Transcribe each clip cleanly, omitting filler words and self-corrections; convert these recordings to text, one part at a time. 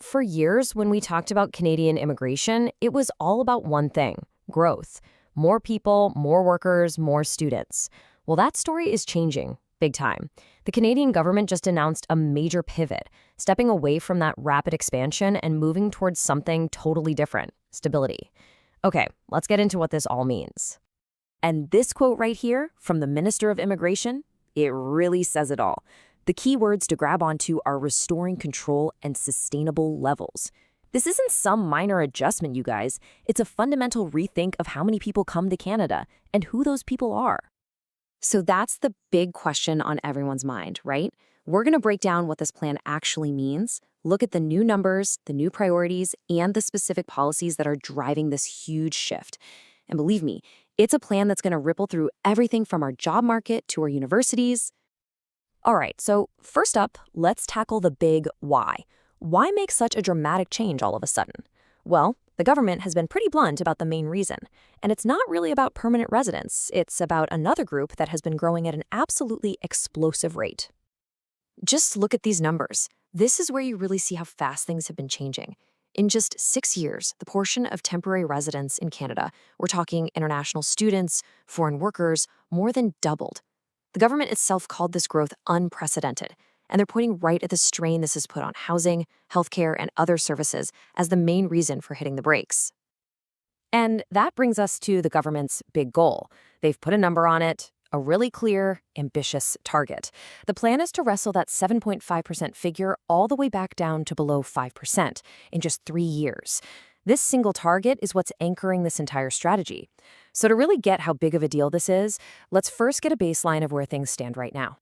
For years, when we talked about Canadian immigration, it was all about one thing: growth. More people, more workers, more students. Well, that story is changing, big time. The Canadian government just announced a major pivot, stepping away from that rapid expansion and moving towards something totally different: stability. Okay, let's get into what this all means. And this quote right here from the Minister of Immigration, it really says it all. The key words to grab onto are restoring control and sustainable levels. This isn't some minor adjustment, you guys. It's a fundamental rethink of how many people come to Canada and who those people are. So that's the big question on everyone's mind, right? We're going to break down what this plan actually means, look at the new numbers, the new priorities, and the specific policies that are driving this huge shift. And believe me, it's a plan that's going to ripple through everything from our job market to our universities. All right, so first up, let's tackle the big why. Why make such a dramatic change all of a sudden? Well, the government has been pretty blunt about the main reason, and it's not really about permanent residents. It's about another group that has been growing at an absolutely explosive rate. Just look at these numbers. This is where you really see how fast things have been changing. In just 6 years, the portion of temporary residents in Canada, we're talking international students, foreign workers, more than doubled. The government itself called this growth unprecedented, and they're pointing right at the strain this has put on housing, healthcare, and other services as the main reason for hitting the brakes. And that brings us to the government's big goal. They've put a number on it, a really clear, ambitious target. The plan is to wrestle that 7.5% figure all the way back down to below 5% in just 3 years. This single target is what's anchoring this entire strategy. So to really get how big of a deal this is, let's first get a baseline of where things stand right now.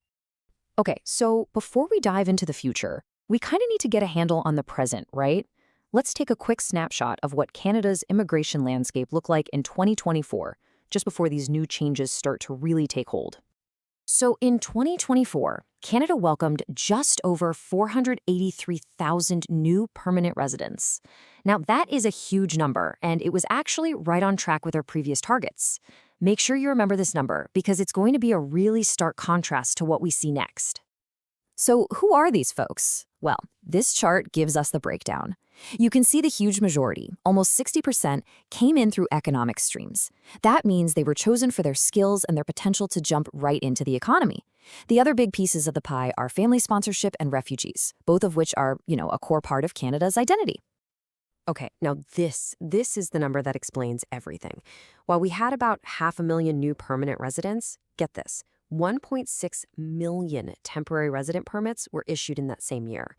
Okay, so before we dive into the future, we kind of need to get a handle on the present, right? Let's take a quick snapshot of what Canada's immigration landscape looked like in 2024, just before these new changes start to really take hold. So in 2024, Canada welcomed just over 483,000 new permanent residents. Now, that is a huge number, and it was actually right on track with our previous targets. Make sure you remember this number because it's going to be a really stark contrast to what we see next. So who are these folks? Well, this chart gives us the breakdown. You can see the huge majority, almost 60%, came in through economic streams. That means they were chosen for their skills and their potential to jump right into the economy. The other big pieces of the pie are family sponsorship and refugees, both of which are, a core part of Canada's identity. Okay, now this is the number that explains everything. While we had about 500,000 new permanent residents, get this, 1.6 million temporary resident permits were issued in that same year.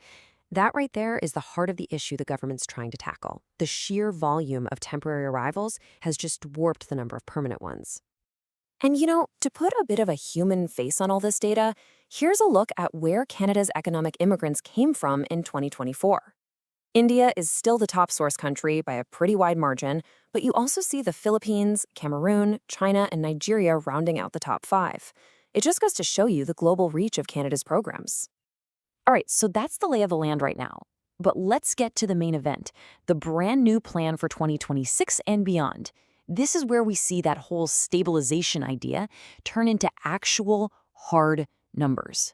That right there is the heart of the issue the government's trying to tackle. The sheer volume of temporary arrivals has just dwarfed the number of permanent ones. And to put a bit of a human face on all this data, here's a look at where Canada's economic immigrants came from in 2024. India is still the top source country by a pretty wide margin, but you also see the Philippines, Cameroon, China, and Nigeria rounding out the top 5. It just goes to show you the global reach of Canada's programs. All right, so that's the lay of the land right now. But let's get to the main event, the brand new plan for 2026 and beyond. This is where we see that whole stabilization idea turn into actual hard numbers.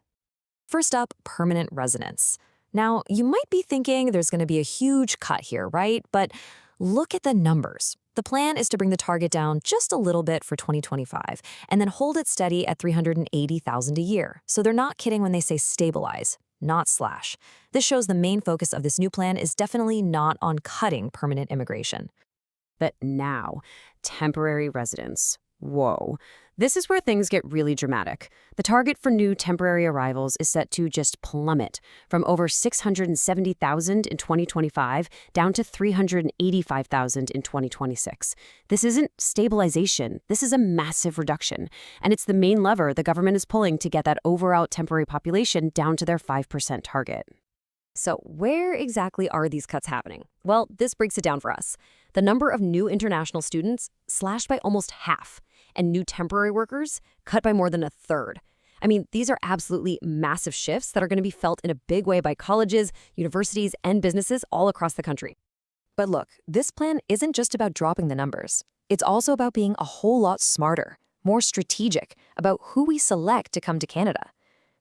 First up, permanent residence. Now, you might be thinking there's going to be a huge cut here, right? But look at the numbers. The plan is to bring the target down just a little bit for 2025 and then hold it steady at 380,000 a year. So they're not kidding when they say stabilize, not slash. This shows the main focus of this new plan is definitely not on cutting permanent immigration. But now, temporary residents. Whoa. This is where things get really dramatic. The target for new temporary arrivals is set to just plummet from over 670,000 in 2025 down to 385,000 in 2026. This isn't stabilization. This is a massive reduction. And it's the main lever the government is pulling to get that overall temporary population down to their 5% target. So where exactly are these cuts happening? Well, this breaks it down for us. The number of new international students slashed by almost half, and new temporary workers cut by more than a third. I mean, these are absolutely massive shifts that are going to be felt in a big way by colleges, universities, and businesses all across the country. But look, this plan isn't just about dropping the numbers. It's also about being a whole lot smarter, more strategic about who we select to come to Canada.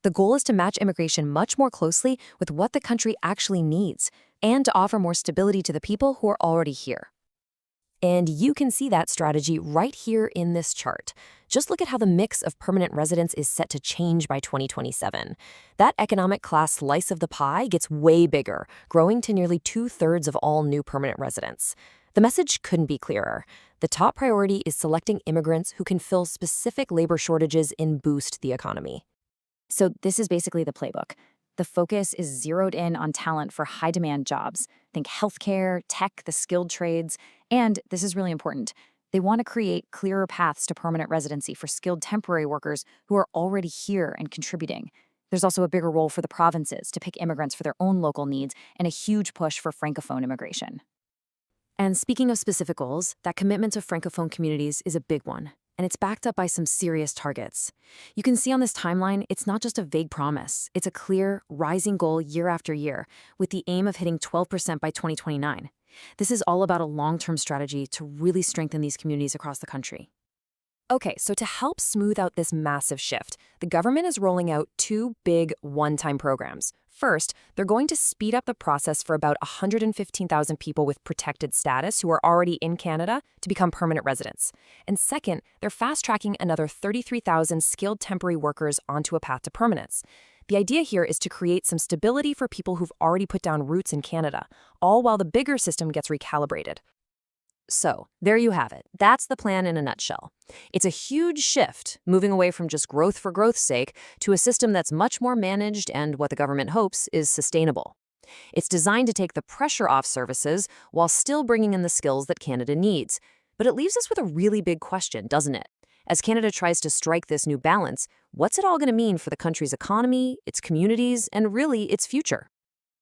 The goal is to match immigration much more closely with what the country actually needs, and to offer more stability to the people who are already here. And you can see that strategy right here in this chart. Just look at how the mix of permanent residents is set to change by 2027. That economic class slice of the pie gets way bigger, growing to nearly 2/3 of all new permanent residents. The message couldn't be clearer. The top priority is selecting immigrants who can fill specific labor shortages and boost the economy. So this is basically the playbook. The focus is zeroed in on talent for high-demand jobs. Think healthcare, tech, the skilled trades, and this is really important. They want to create clearer paths to permanent residency for skilled temporary workers who are already here and contributing. There's also a bigger role for the provinces to pick immigrants for their own local needs and a huge push for Francophone immigration. And speaking of specific goals, that commitment to Francophone communities is a big one, and it's backed up by some serious targets. You can see on this timeline, it's not just a vague promise. It's a clear, rising goal year after year, with the aim of hitting 12% by 2029. This is all about a long-term strategy to really strengthen these communities across the country. Okay, so to help smooth out this massive shift, the government is rolling out two big one-time programs. First, they're going to speed up the process for about 115,000 people with protected status who are already in Canada to become permanent residents. And second, they're fast-tracking another 33,000 skilled temporary workers onto a path to permanence. The idea here is to create some stability for people who've already put down roots in Canada, all while the bigger system gets recalibrated. So, there you have it. That's the plan in a nutshell. It's a huge shift, moving away from just growth for growth's sake to a system that's much more managed and, what the government hopes, is sustainable. It's designed to take the pressure off services while still bringing in the skills that Canada needs. But it leaves us with a really big question, doesn't it? As Canada tries to strike this new balance, what's it all going to mean for the country's economy, its communities, and really its future?